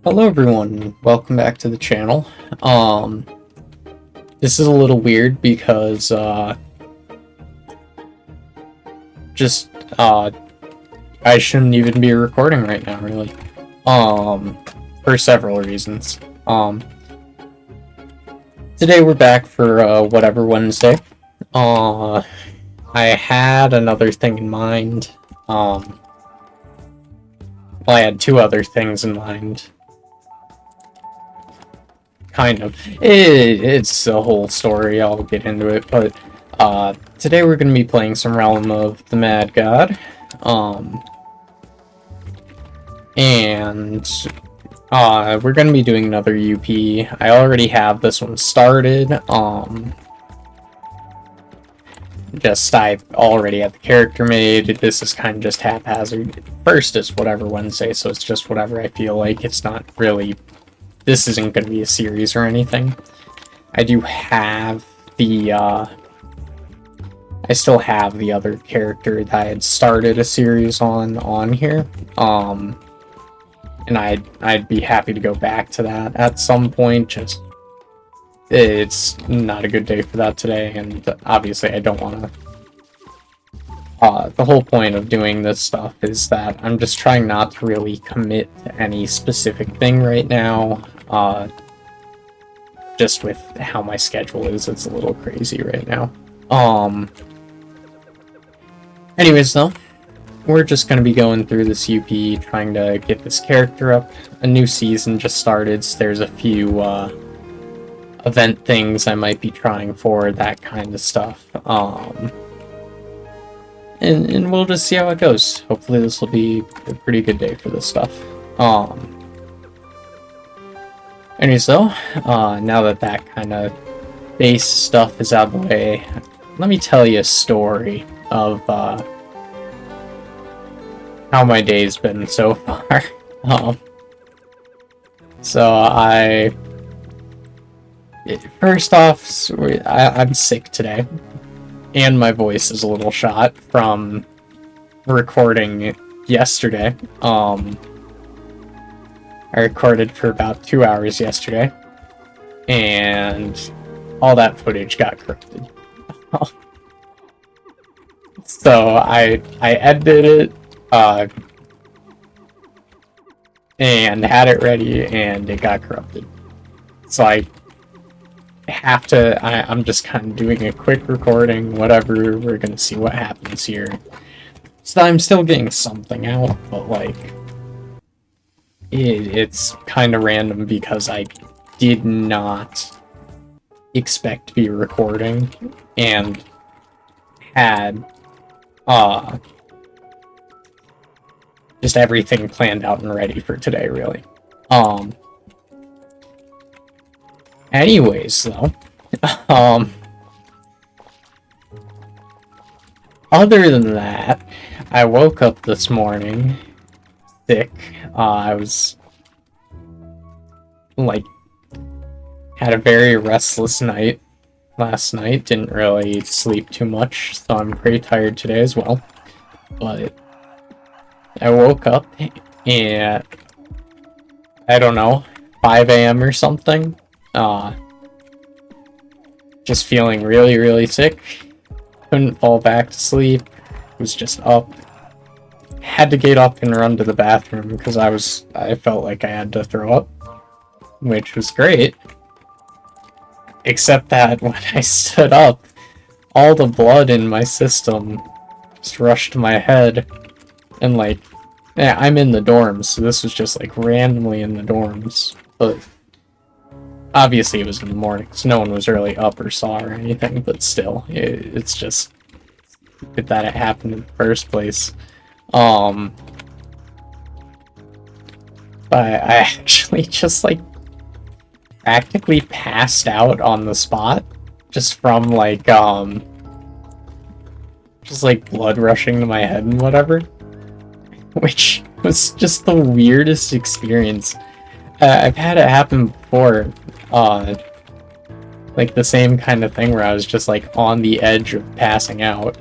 Hello everyone, welcome back to the channel. This is a little weird because, I shouldn't even be recording right now, really. For several reasons. Today we're back for, Whatever Wednesday. I had another thing in mind. Well, I had two other things in mind. Kind of. It's a whole story, I'll get into it, but today we're going to be playing some Realm of the Mad God. And we're going to be doing another UP. I already have this one started. I already had the character made. This is kind of just haphazard. First is Whatever Wednesday, so it's just whatever I feel like. It's not really... This isn't going to be a series or anything. I do have the, I still have the other character that I had started a series on here. And I'd be happy to go back to that at some point. Just, it's not a good day for that today, and obviously I don't want to... the whole point of doing this stuff is that I'm just trying not to really commit to any specific thing right now. Just with how my schedule is, it's a little crazy right now. Anyways, though, we're just going to be going through this UP, trying to get this character up. A new season just started, so there's a few, event things I might be trying for, that kind of stuff. And we'll just see how it goes. Hopefully this will be a pretty good day for this stuff. Anyways, though, now that kind of base stuff is out of the way, let me tell you a story of how my day's been so far. First off, I'm sick today, and my voice is a little shot from recording yesterday. I recorded for about 2 hours yesterday, and all that footage got corrupted. So I edited it, and had it ready, and it got corrupted. So I have to, I'm just kind of doing a quick recording, whatever, we're gonna see what happens here. So I'm still getting something out, but like... It's kind of random because I did not expect to be recording and had just everything planned out and ready for today, really. Anyways, though, other than that, I woke up this morning sick. I was like, had a very restless night last night, didn't really sleep too much, so I'm pretty tired today as well. But I woke up at, I don't know, 5 a.m. or something, just feeling really, really sick, couldn't fall back to sleep, was just up. Had to get up and run to the bathroom because I felt like I had to throw up, which was great. Except that when I stood up, all the blood in my system just rushed to my head, and like, yeah, I'm in the dorms, so this was just like randomly in the dorms, but obviously it was in the morning, so no one was really up or saw or anything, but still, it's just stupid that it happened in the first place. But I actually just like practically passed out on the spot just from like just like blood rushing to my head and whatever, which was just the weirdest experience. I've had it happen before, like the same kind of thing where I was just like on the edge of passing out,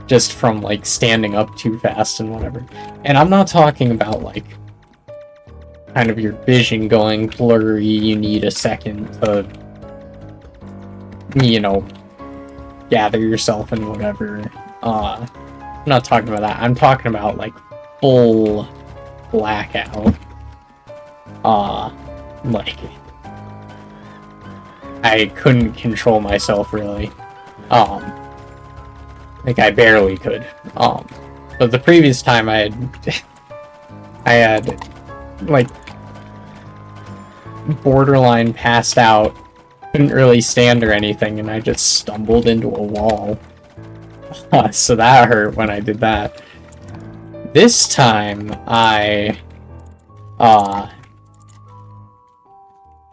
just from like standing up too fast and whatever. And I'm not talking about like kind of your vision going blurry, you need a second to, you know, gather yourself and whatever. I'm not talking about that. I'm talking about, like, full blackout. Like, I couldn't control myself, really. Like, I barely could. But the previous time I had, like, borderline passed out, couldn't really stand or anything, and I just stumbled into a wall. So that hurt when I did that. This time, I,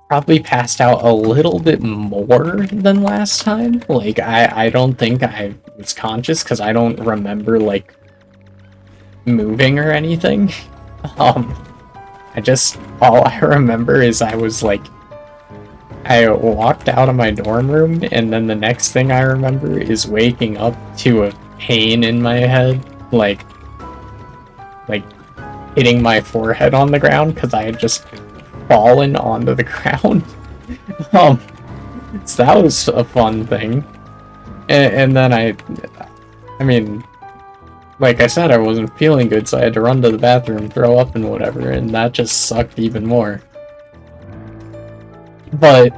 probably passed out a little bit more than last time. Like, I don't think I was conscious, because I don't remember, like, moving or anything. All I remember is I was, like, I walked out of my dorm room, and then the next thing I remember is waking up to a pain in my head, like hitting my forehead on the ground, because I had just fallen onto the ground. So that was a fun thing. And then I mean, like I said, I wasn't feeling good, so I had to run to the bathroom, throw up and whatever, and that just sucked even more. But,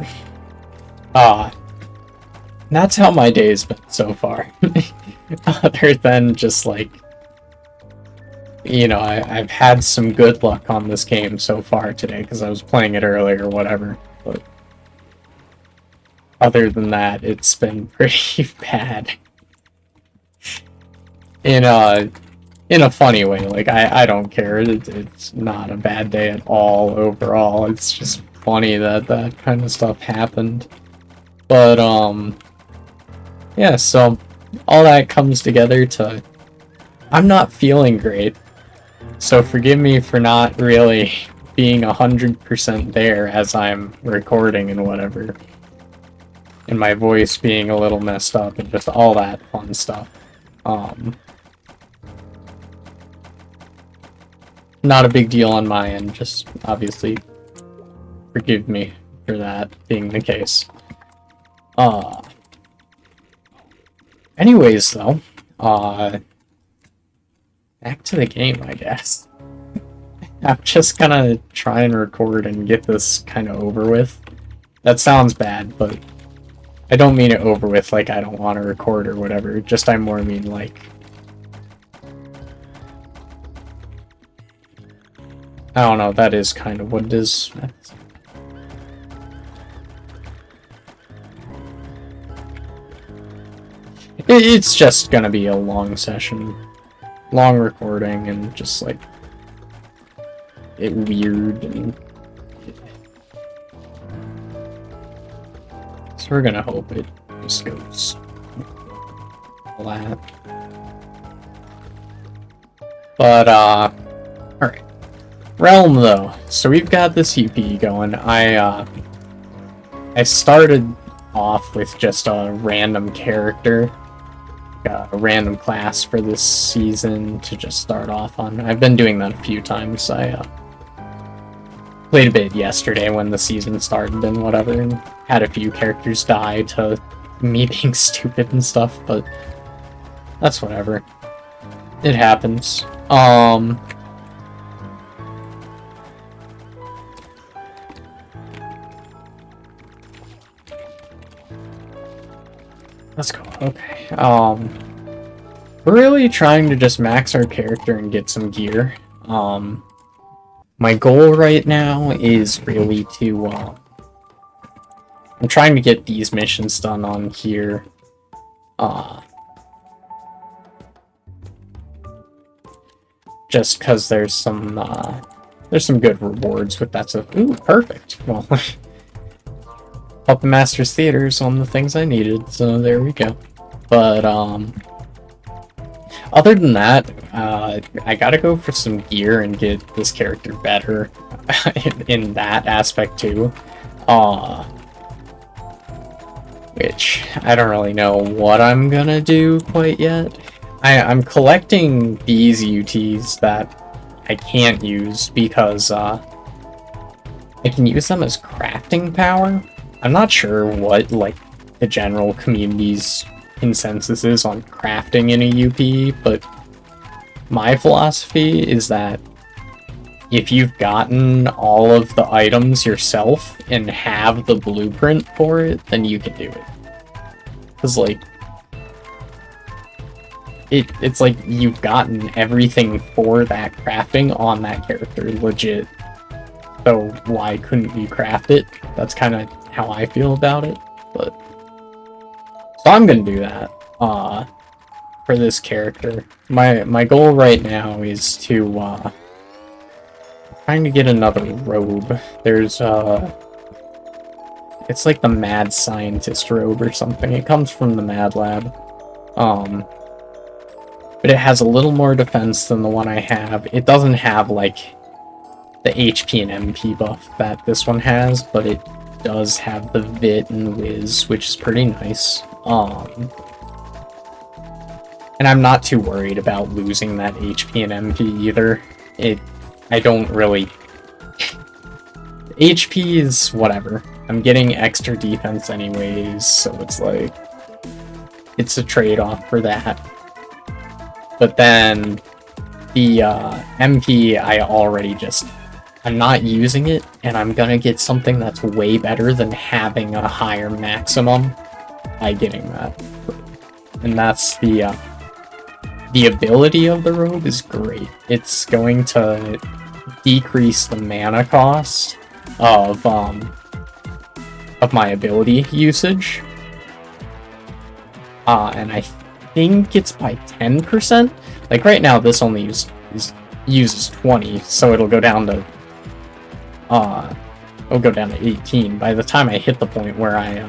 that's how my day's been so far. Other than just, like, you know, I've had some good luck on this game so far today, because I was playing it earlier or whatever, but other than that, it's been pretty bad. In a funny way, like, I don't care, it's not a bad day at all overall, it's just funny that that kind of stuff happened. But, yeah, so all that comes together to, I'm not feeling great, so forgive me for not really being 100% there as I'm recording and whatever, and my voice being a little messed up and just all that fun stuff. Not a big deal on my end, just obviously forgive me for that being the case. Anyways, though, back to the game, I guess. I'm just gonna try and record and get this kind of over with. That sounds bad, but I don't mean it over with like I don't want to record or whatever, just I more mean like, I don't know, that is kind of what it is. It's just gonna be a long session, long recording, and just like it weird, and so we're gonna hope it just goes flat. But alright. Realm though. So we've got this UP going. I started off with just a random character. A random class for this season to just start off on. I've been doing that a few times. I played a bit yesterday when the season started and whatever, and had a few characters die to me being stupid and stuff, but that's whatever. It happens. Let's go. Okay. We're really trying to just max our character and get some gear. My goal right now is really to, I'm trying to get these missions done on here. Just because there's some good rewards with that stuff. Ooh, perfect. Well, Puppet Masters Theater is one of the things I needed, so there we go. But, other than that, I gotta go for some gear and get this character better in that aspect too. Which, I don't really know what I'm gonna do quite yet. I'm collecting these UTs that I can't use because, I can use them as crafting power. I'm not sure what, like, the general community's consensus is on crafting in a UP, but my philosophy is that if you've gotten all of the items yourself and have the blueprint for it, then you can do it. Because, like, it's like you've gotten everything for that crafting on that character, legit. So why couldn't you craft it? That's kind of how I feel about it. But so I'm gonna do that for this character. My goal right now is to trying to get another robe. There's it's like the Mad Scientist robe or something. It comes from the Mad Lab. But it has a little more defense than the one I have. It doesn't have, like, the HP and MP buff that this one has, but it does have the Vit and Whiz, which is pretty nice. And I'm not too worried about losing that HP and MP either. I don't really... HP is whatever. I'm getting extra defense anyways, so it's like... It's a trade-off for that. But then the MP, I'm not using it, and I'm gonna get something that's way better than having a higher maximum by getting that. And that's the ability of the robe is great. It's going to decrease the mana cost of my ability usage. And I think it's by 10%. Like right now, this only uses 20, so it'll go down to 18. By the time I hit the point where I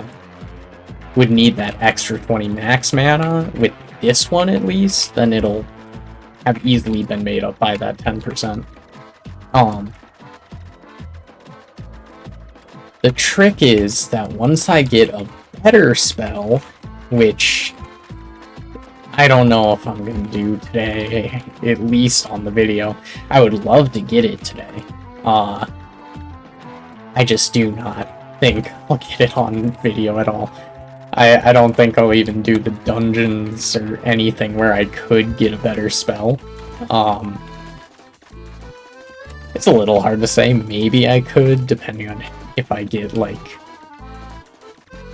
would need that extra 20 max mana with this one at least, then it'll have easily been made up by that 10%. The trick is that once I get a better spell, which I don't know if I'm gonna do today, at least on the video. I would love to get it today. I just do not think I'll get it on video at all. I don't think I'll even do the dungeons or anything where I could get a better spell. It's a little hard to say. Maybe I could, depending on if I get, like,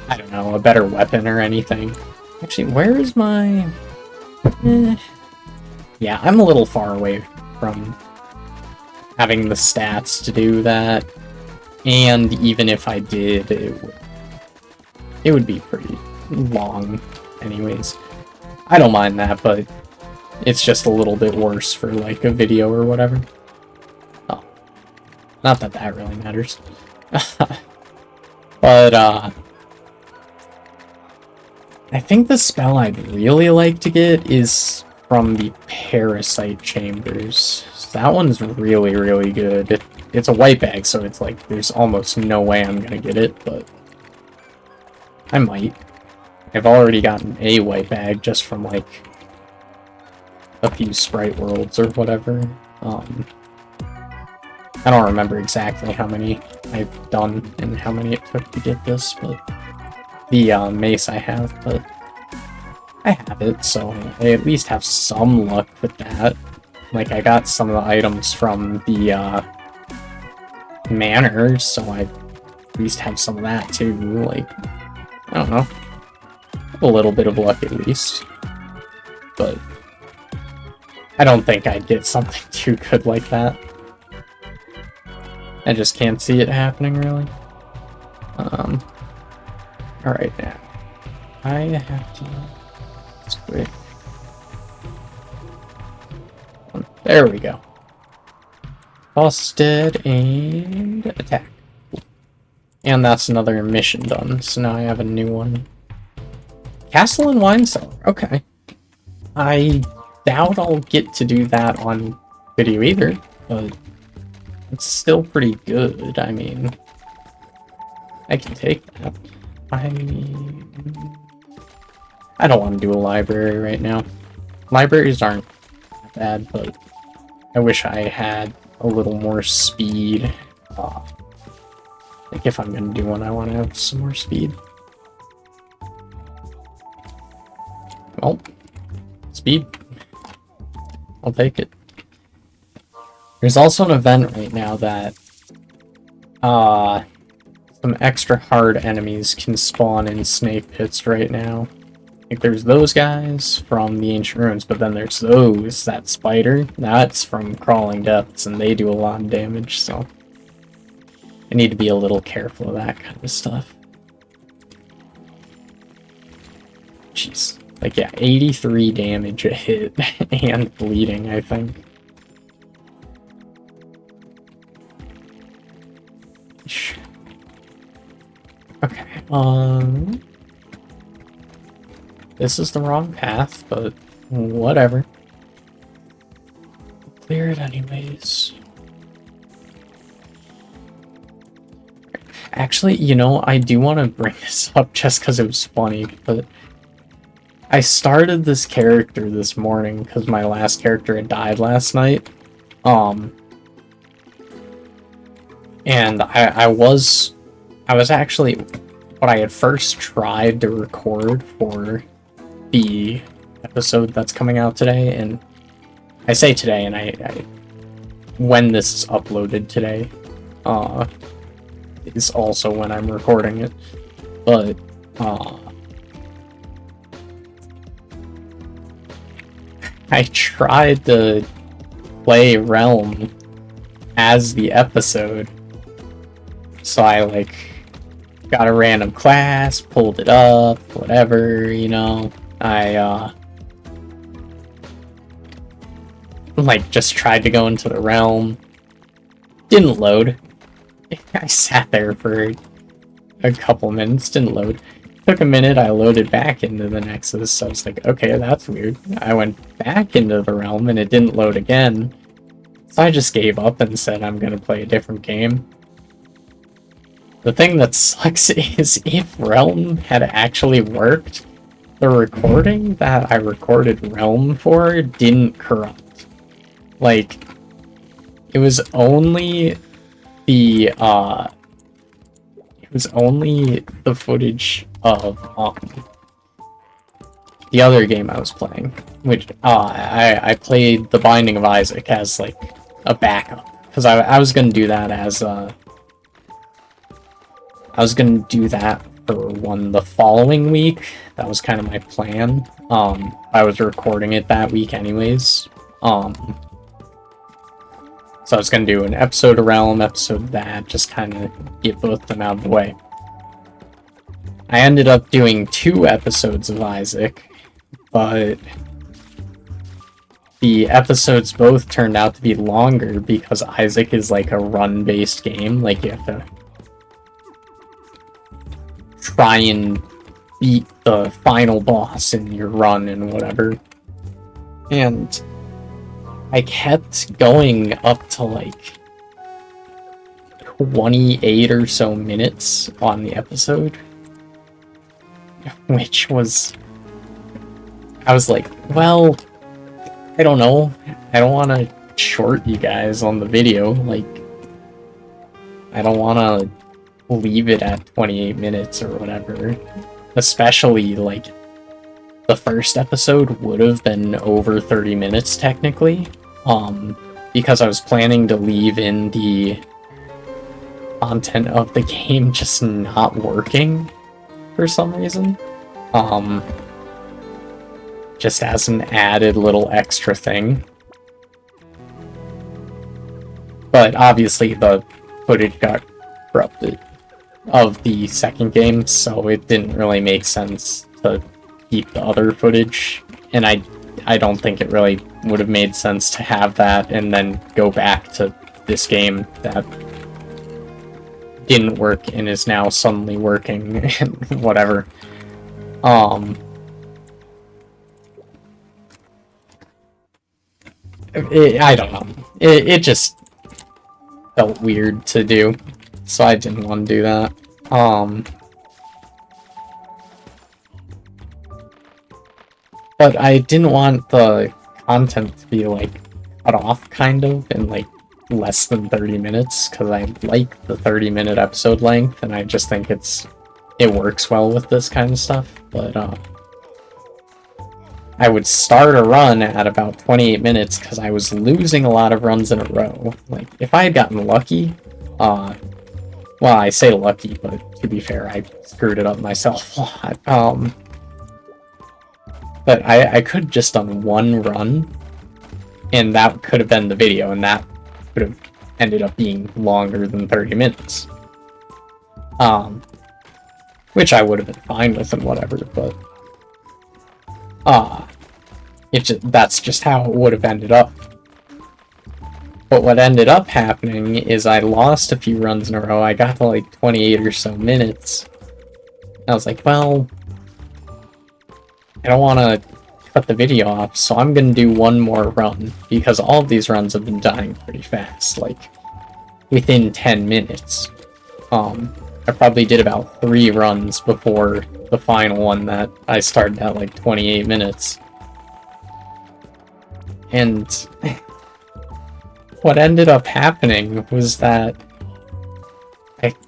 I don't know, a better weapon or anything. Actually, where is my... Yeah, I'm a little far away from having the stats to do that. And even if I did, it would be pretty long anyways. I don't mind that, but it's just a little bit worse for, like, a video or whatever. Oh, not that that really matters. But, I think the spell I'd really like to get is from the Parasite Chambers. So that one's really, really good. It's a white bag, so it's like there's almost no way I'm gonna get it, but I might. I've already gotten a white bag just from, like, a few Sprite Worlds or whatever. I don't remember exactly how many I've done and how many it took to get this, but the mace I have, but I have it, so I at least have some luck with that. Like, I got some of the items from the manor, so I at least have some of that too. Like, I don't know, a little bit of luck at least, but I don't think I'd get something too good like that. I just can't see it happening, really. Alright, now. I have to... Let's quit. There we go. Busted and attack. And that's another mission done, so now I have a new one. Castle and Wine Cellar, okay. I doubt I'll get to do that on video either, but it's still pretty good. I mean, I can take that. I don't want to do a library right now. Libraries aren't bad, but I wish I had a little more speed. Like, if I'm gonna do one, I want to have some more speed. Well, speed. I'll take it. There's also an event right now that some extra hard enemies can spawn in snake pits right now. Like, there's those guys from the Ancient Ruins, but then there's that spider. That's from Crawling Depths, and they do a lot of damage, so I need to be a little careful of that kind of stuff. Jeez. Like, yeah, 83 damage a hit, and bleeding, I think. Okay, this is the wrong path, but whatever. Clear it anyways. Actually, you know, I do want to bring this up just because it was funny, but I started this character this morning because my last character had died last night. And I was actually what I had first tried to record for the episode that's coming out today, and I say today, and I when this is uploaded today, is also when I'm recording it, but I tried to play Realm as the episode, so I like got a random class, pulled it up, whatever, you know. I like just tried to go into the realm. Didn't load. I sat there for a couple minutes, didn't load. Took a minute, I loaded back into the Nexus, so I was like, okay, that's weird. I went back into the realm and it didn't load again. So I just gave up and said I'm gonna play a different game. The thing that sucks is if Realm had actually worked, the recording that I recorded Realm for didn't corrupt. Like, it was only the footage of the other game I was playing, which I played The Binding of Isaac as like a backup, because I was gonna do that as I was gonna do that for one the following week. That was kind of my plan. I was recording it that week anyways. So I was gonna do an episode of Realm, episode of that, just kind of get both of them out of the way. I ended up doing 2 episodes of Isaac, but the episodes both turned out to be longer because Isaac is like a run-based game. Like, you have to try and beat the final boss in your run and whatever. And I kept going up to like 28 or so minutes on the episode, which was, I was like, well, I don't know, I don't want to short you guys on the video, like, I don't want to leave it at 28 minutes or whatever, especially, like, the first episode would have been over 30 minutes technically, because I was planning to leave in the content of the game just not working for some reason, just as an added little extra thing. But obviously the footage got corrupted of the second game, so it didn't really make sense to keep the other footage, and I don't think it really would have made sense to have that and then go back to this game that didn't work and is now suddenly working and whatever. I don't know. It just felt weird to do, so I didn't want to do that. But I didn't want the content to be, like, cut off, kind of, and, like, less than 30 minutes because I like the 30-minute episode length, and I just think it works well with this kind of stuff. But I would start a run at about 28 minutes because I was losing a lot of runs in a row. Like, if I had gotten lucky, well, I say lucky, but to be fair, I screwed it up myself a lot. But I could have just done one run, and that could have been the video, and that could have ended up being longer than 30 minutes. Which I would have been fine with and whatever, but that's just how it would have ended up. But what ended up happening is I lost a few runs in a row. I got to like 28 or so minutes. I was like, well, I don't want to cut the video off, so I'm going to do one more run, because all of these runs have been dying pretty fast, like within 10 minutes. I probably did about 3 runs before the final one that I started at like 28 minutes. And what ended up happening was that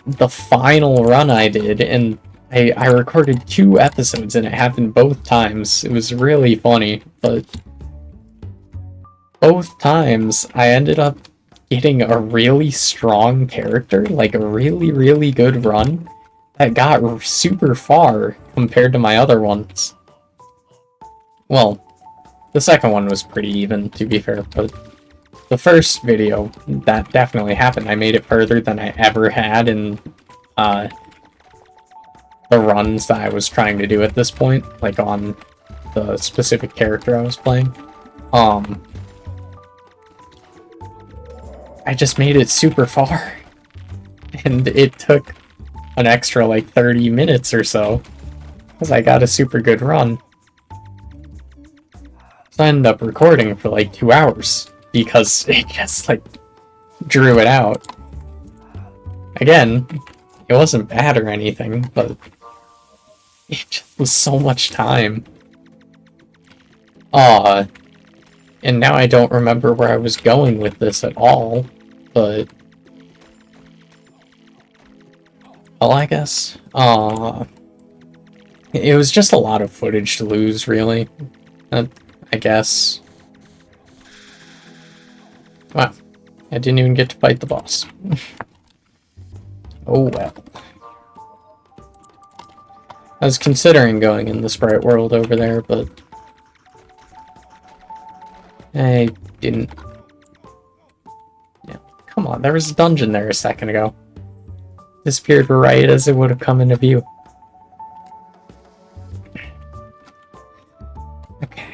the final run I did, and I recorded 2 episodes, and it happened both times. It was really funny, but both times I ended up getting a really strong character, like a really, really good run that got super far compared to my other ones. Well, the second one was pretty even, to be fair, but the first video, that definitely happened. I made it further than I ever had in the runs that I was trying to do at this point, like on the specific character I was playing. I just made it super far, and it took an extra like 30 minutes or so, because I got a super good run. So I ended up recording for like 2 hours, because it just like drew it out. Again, it wasn't bad or anything, but it just was so much time. And now I don't remember where I was going with this at all, but well, I guess it was just a lot of footage to lose, really. I guess. Wow, I didn't even get to fight the boss. Oh well. I was considering going in the Sprite World over there, but I didn't. Yeah, come on, there was a dungeon there a second ago. Disappeared right as it would have come into view. Okay.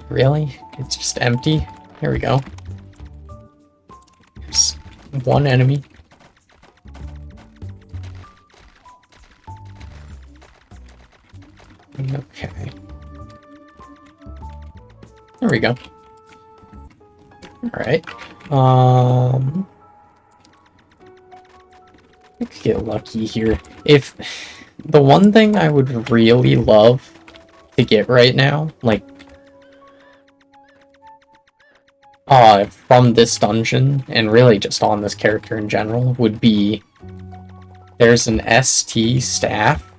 Really? It's just empty? Here we go. There's one enemy. Okay. There we go. Alright. I could get lucky here. If the one thing I would really love to get right now, like from this dungeon, and really just on this character in general, would be there's an ST staff.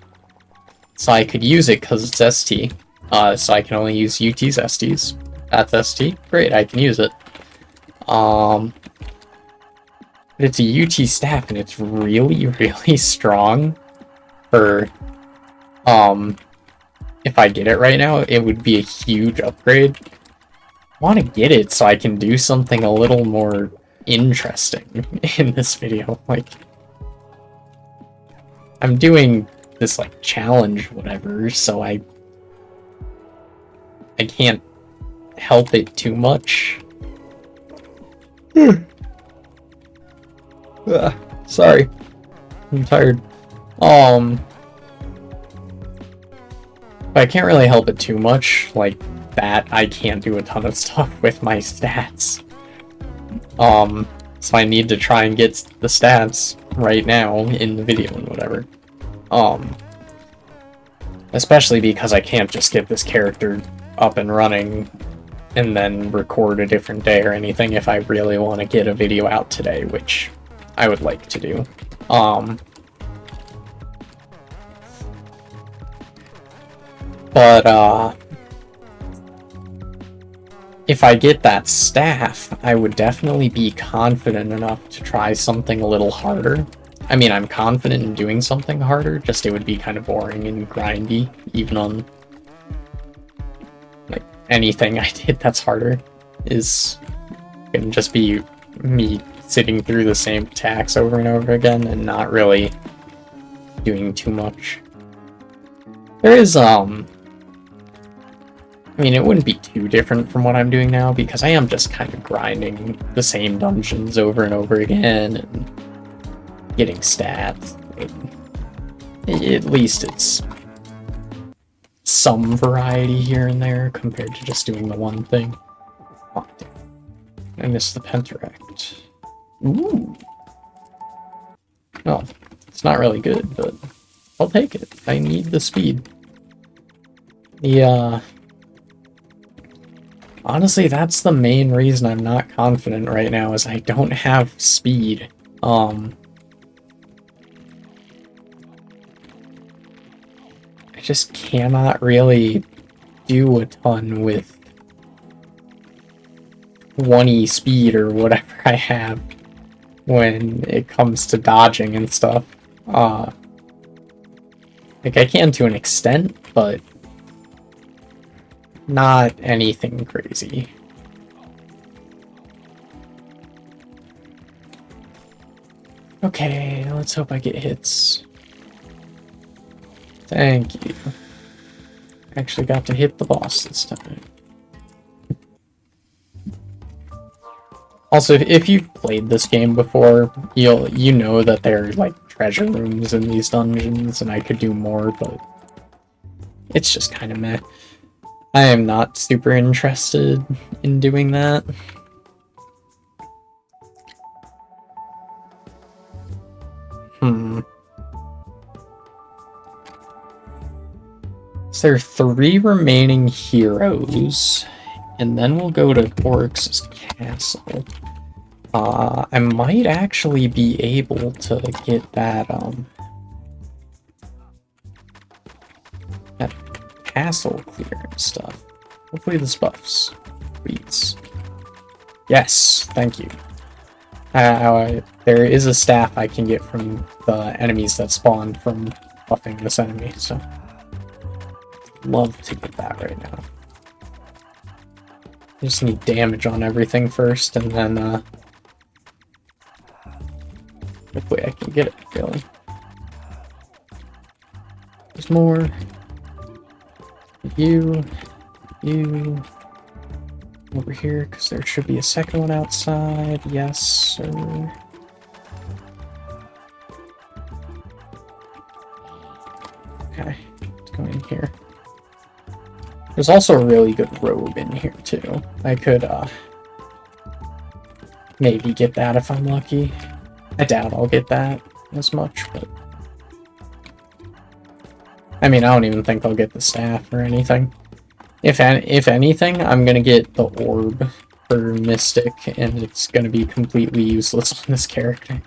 So I could use it because it's ST. So I can only use UT's STs. That's ST. Great, I can use it. But it's a UT staff, and it's really, really strong. For if I get it right now, it would be a huge upgrade. I want to get it so I can do something a little more interesting in this video. Like, I'm doing this like challenge whatever, so I can't help it too much. Sorry, I'm tired. But I can't really help it too much, like that I can't do a ton of stuff with my stats. So I need to try and get the stats right now in the video and whatever. Especially because I can't just get this character up and running and then record a different day or anything if I really want to get a video out today, which I would like to do. But if I get that staff, I would definitely be confident enough to try something a little harder. I mean, I'm confident in doing something harder, just it would be kind of boring and grindy, even on, like, anything I did that's harder is gonna just be me sitting through the same attacks over and over again and not really doing too much. There is, I mean, it wouldn't be too different from what I'm doing now, because I am just kind of grinding the same dungeons over and over again, and getting stats. At least it's some variety here and there, compared to just doing the one thing. Oh, damn. I missed the Penteract. Ooh! Well, it's not really good, but I'll take it. I need the speed. Honestly, that's the main reason I'm not confident right now, is I don't have speed. I just cannot really do a ton with 20 speed or whatever I have when it comes to dodging and stuff. Like, I can to an extent, but not anything crazy. Okay, let's hope I get hits. Thank you. Actually got to hit the boss this time. Also, if you've played this game before, you know that there are, like, treasure rooms in these dungeons, and I could do more, but it's just kind of meh. I am not super interested in doing that. So there are 3 remaining heroes, and then we'll go to Oryx's castle. I might actually be able to get that, that castle clear and stuff. Hopefully this buffs. Please. Yes, thank you. There is a staff I can get from the enemies that spawned from buffing this enemy, so love to get that right now. I just need damage on everything first, and then hopefully I can get it, really. There's more. You over here, because there should be a second one outside. Yes, sir. Okay, let's go in here. There's also a really good robe in here too. I could maybe get that if I'm lucky. I doubt I'll get that as much, but I mean, I don't even think I'll get the staff or anything. If anything, I'm gonna get the orb for Mystic, and it's gonna be completely useless on this character.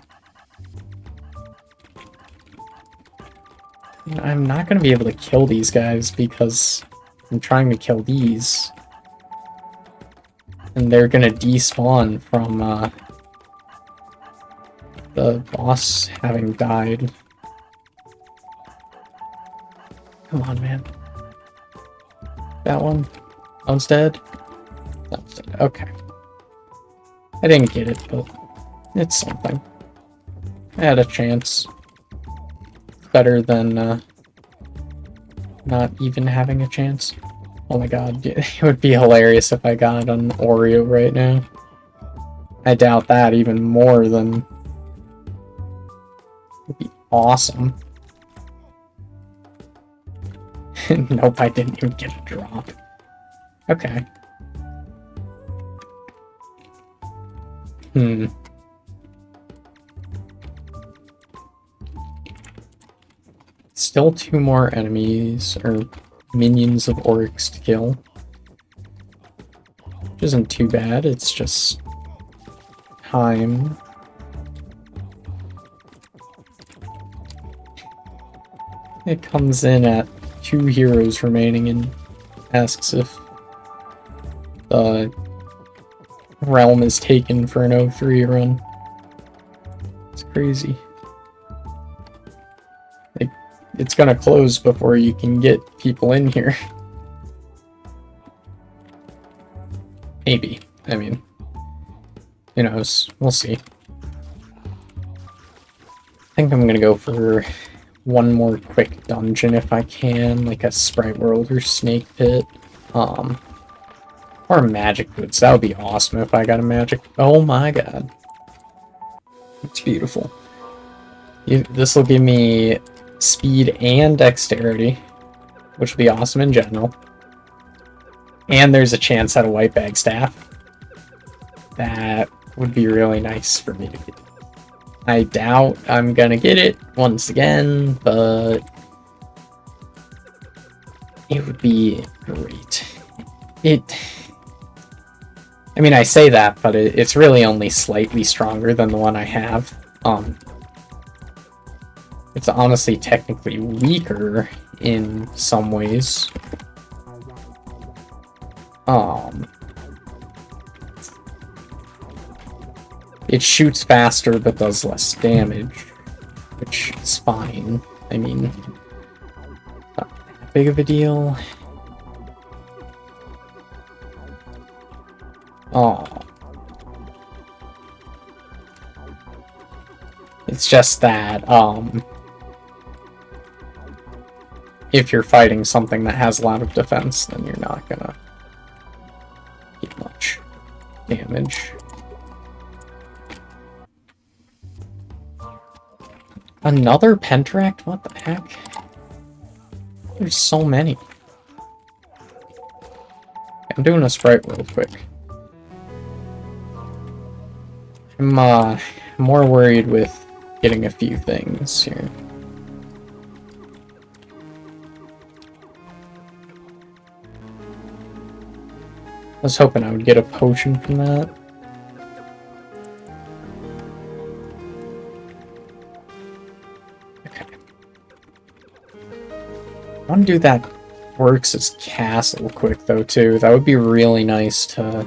I'm not gonna be able to kill these guys because I'm trying to kill these, and they're gonna despawn from the boss having died. Come on, man. That one? That one's dead? That one's dead. Okay. I didn't get it, but it's something. I had a chance. Better than not even having a chance. Oh my god, it would be hilarious if I got an Oreo right now. I doubt that even more than... It would be awesome. Nope, I didn't even get a drop. Okay. Still 2 more enemies, or minions of Oryx to kill. which isn't too bad. It's just time. It comes in at 2 heroes remaining and asks if the realm is taken for an 03 run. It's crazy. It's gonna close before you can get people in here. Maybe. I mean, who knows? We'll see. I think I'm gonna go for one more quick dungeon if I can, like a Sprite World or Snake Pit. Or Magic Boots. That would be awesome if I got a Magic. Oh my god. It's beautiful. This will give me speed and dexterity, which will be awesome in general. And there's a chance at a White Bag Staff. That would be really nice for me to get. I doubt I'm gonna get it once again, but it would be great. I mean, I say that, but it's really only slightly stronger than the one I have. It's honestly technically weaker in some ways. It shoots faster but does less damage, which is fine. I mean, not that big of a deal. It's just that, if you're fighting something that has a lot of defense, then you're not gonna get much damage. Another Penteract? What the heck? There's so many. I'm doing a Sprite real quick. I'm more worried with getting a few things here. I was hoping I would get a potion from that. Okay. I want to do that Works' castle quick, though, too. That would be really nice to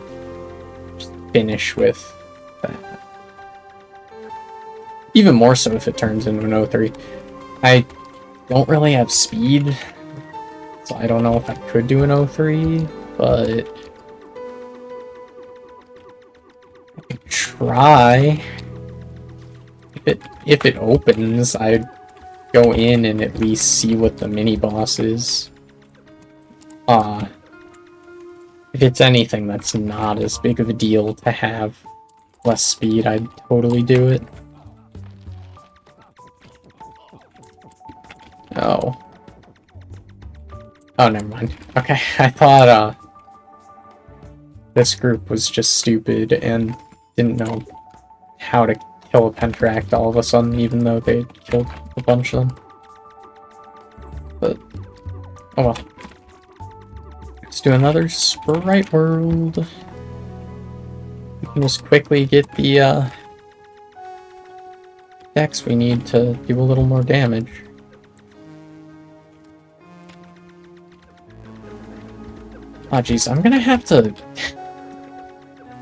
just finish with that. Even more so if it turns into an 03. I don't really have speed, so I don't know if I could do an 03, but I could try. If it opens, I'd go in and at least see what the mini-boss is. If it's anything that's not as big of a deal to have less speed, I'd totally do it. Oh. Oh, never mind. Okay, I thought, this group was just stupid and didn't know how to kill a Penteract all of a sudden, even though they killed a bunch of them. But, oh well. Let's do another Sprite World. We can just quickly get the, decks we need to do a little more damage. Oh jeez, I'm gonna have to...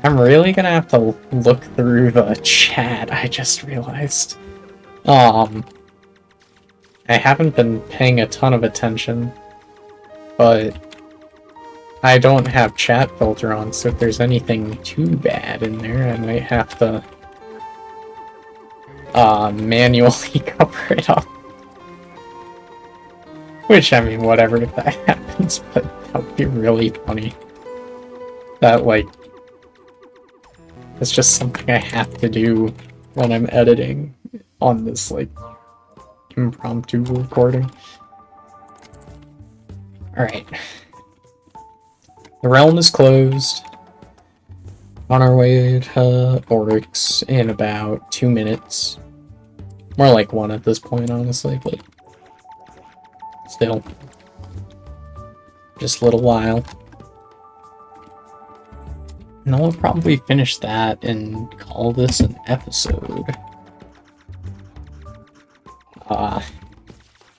I'm really gonna have to look through the chat, I just realized. I haven't been paying a ton of attention, but I don't have chat filter on, so if there's anything too bad in there, I might have to manually cover it up. Which, I mean, whatever if that happens, but that would be really funny. That, like, it's just something I have to do when I'm editing on this, like, impromptu recording. Alright. The realm is closed. On our way to Oryx in about 2 minutes. More like 1 at this point, honestly, but still. Just a little while. And then we'll probably finish that and call this an episode.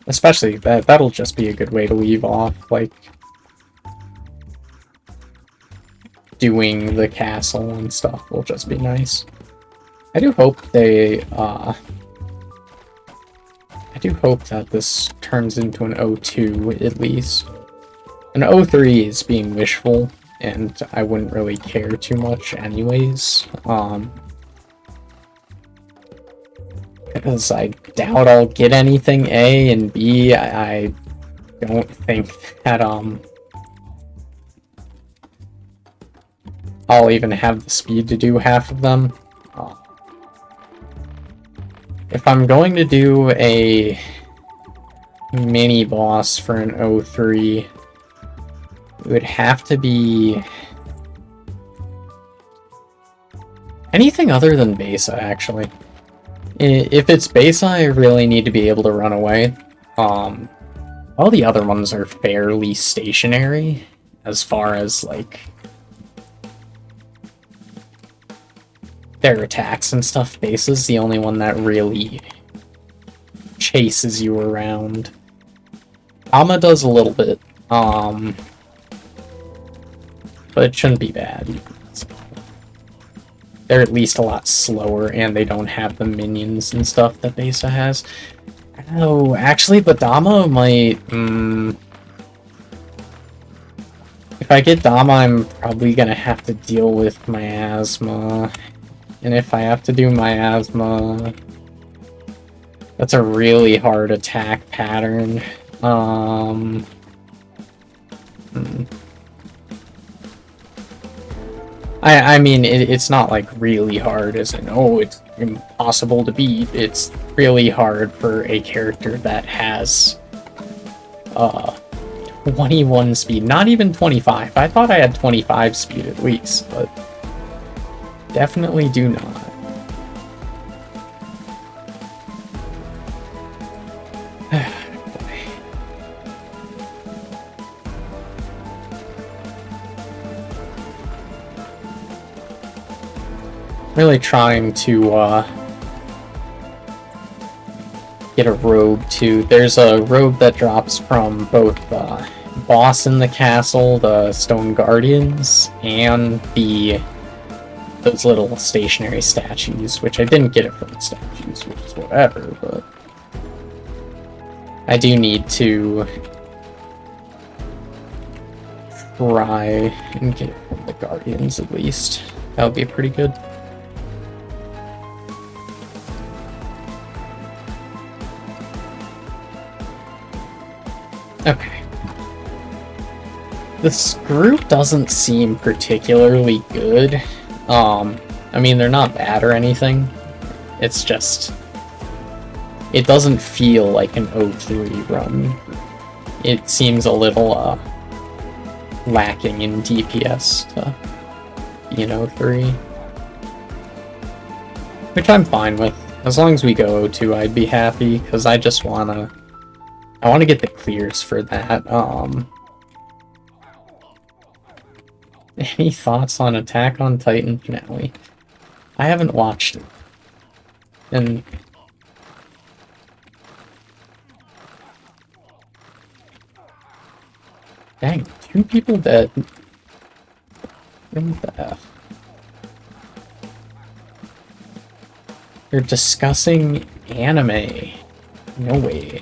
Especially that'll just be a good way to leave off, like doing the castle and stuff will just be nice. I do hope I do hope that this turns into an 02 at least. An 03 is being wishful, and I wouldn't really care too much anyways. Because I doubt I'll get anything A, and B, I don't think that I'll even have the speed to do half of them. If I'm going to do a mini boss for an 03, it would have to be anything other than Besa, actually. If it's Besa, I really need to be able to run away. All the other ones are fairly stationary, as far as, like, their attacks and stuff. Besa's the only one that really chases you around. Ama does a little bit, but it shouldn't be bad. They're at least a lot slower, and they don't have the minions and stuff that Besa has. Oh, actually, but Dama might... If I get Dama, I'm probably gonna have to deal with Miasma. And if I have to do Miasma... That's a really hard attack pattern. I mean, it's not like really hard as in, oh, it's impossible to beat. It's really hard for a character that has 21 speed, not even 25. I thought I had 25 speed at least, but definitely do not. Really trying to get a robe too. There's a robe that drops from both the boss in the castle, the Stone Guardians, and those little stationary statues, which I didn't get it from the statues, which is whatever, but I do need to try and get it from the Guardians at least. That would be pretty good. Okay. This group doesn't seem particularly good. I mean, they're not bad or anything. It's just... It doesn't feel like an 03 run. It seems a little, lacking in DPS to be an 03. Which I'm fine with. As long as we go 02, I'd be happy, because I just wanna... I want to get the clears for that. Any thoughts on Attack on Titan finale? I haven't watched it. And... Dang, 2 people dead. What the F? You're discussing anime. No way.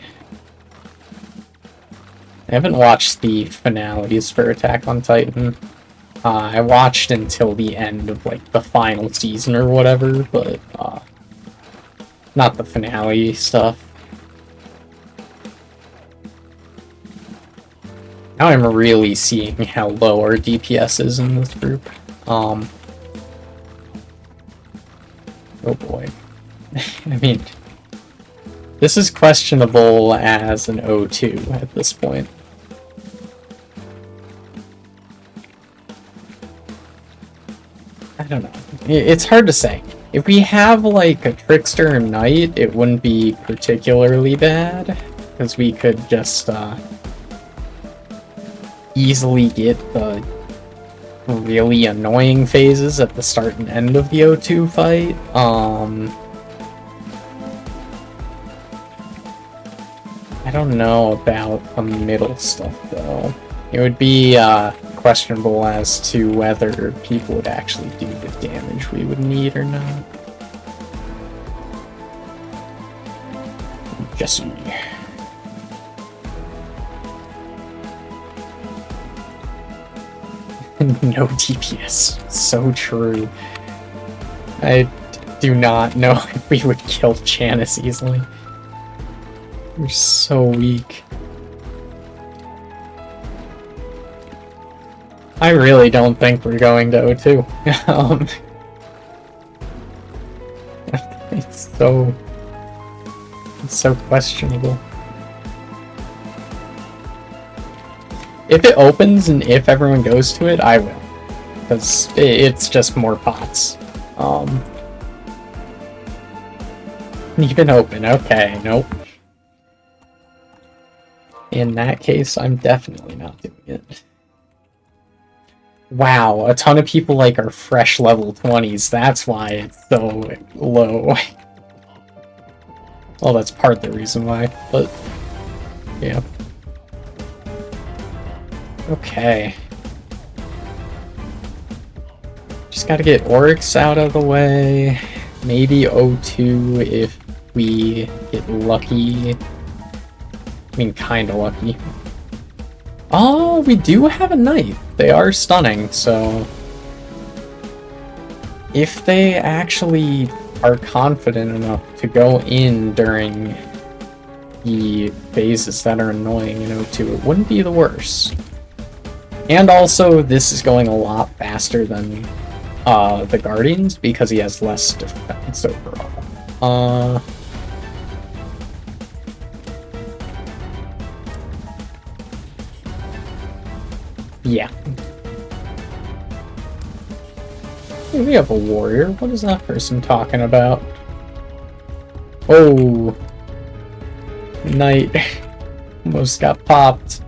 I haven't watched the finales for Attack on Titan. I watched until the end of, like, the final season or whatever, but, not the finale stuff. Now I'm really seeing how low our DPS is in this group. Oh boy. I mean, this is questionable as an 02 at this point. I don't know. It's hard to say. If we have, like, a Trickster and Knight, it wouldn't be particularly bad, because we could just, easily get the really annoying phases at the start and end of the O2 fight. I don't know about the middle stuff, though. It would be questionable as to whether people would actually do the damage we would need or not. Jesse. No DPS. So true. I do not know if we would kill Janice easily. We're so weak. I really don't think we're going to O2. It's so questionable. If it opens and if everyone goes to it, I will. Because it's just more pots. Even open, okay, nope. In that case, I'm definitely not doing it. Wow, a ton of people like are fresh level 20s, that's why it's so low. Well, that's part of the reason why, but yeah. Okay. Just gotta get Oryx out of the way. Maybe O2 if we get lucky. I mean, kinda lucky. Oh, we do have a knight. They are stunning, so... If they actually are confident enough to go in during the phases that are annoying in O2, it wouldn't be the worst. And also, this is going a lot faster than the Guardians because he has less defense overall. Yeah. Hey, we have a warrior. What is that person talking about? Oh. Knight. Almost got popped.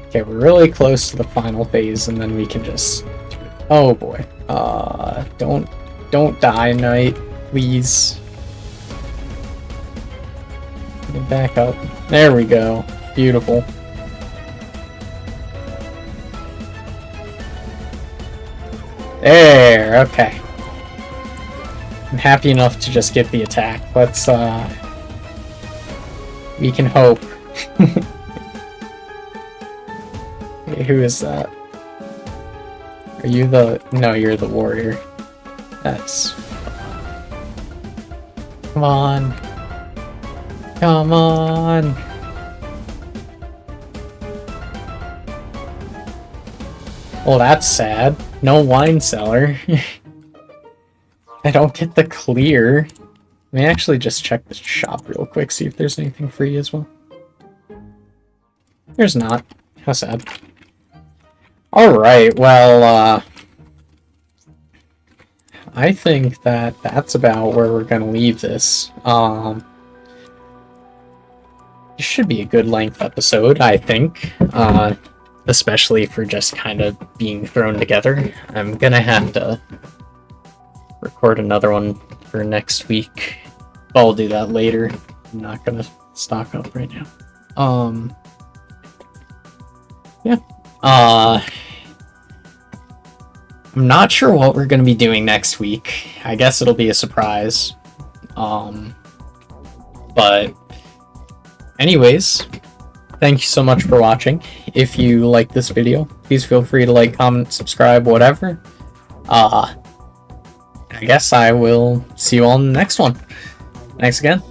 Okay, we're really close to the final phase, and then we can just... Oh boy. Don't die, Knight. Please. Get back up. There we go. Beautiful. There, okay. I'm happy enough to just get the attack. Let's, we can hope. Okay, who is that? Are you the... No, you're the warrior. That's... Come on. Come on! Well, that's sad. No wine cellar. I don't get the clear. Let me actually just check the shop real quick, see if there's anything free as well. There's not. How sad. Alright, well, I think that that's about where we're gonna leave this. It should be a good length episode, I think. Especially for just kind of being thrown together. I'm gonna have to record another one for next week. I'll do that later. I'm not gonna stock up right now. Yeah. I'm not sure what we're gonna be doing next week. I guess it'll be a surprise. But anyways, thank you so much for watching. If you like this video, please feel free to like, comment, subscribe, whatever. I guess I will see you all in the next one. Thanks again.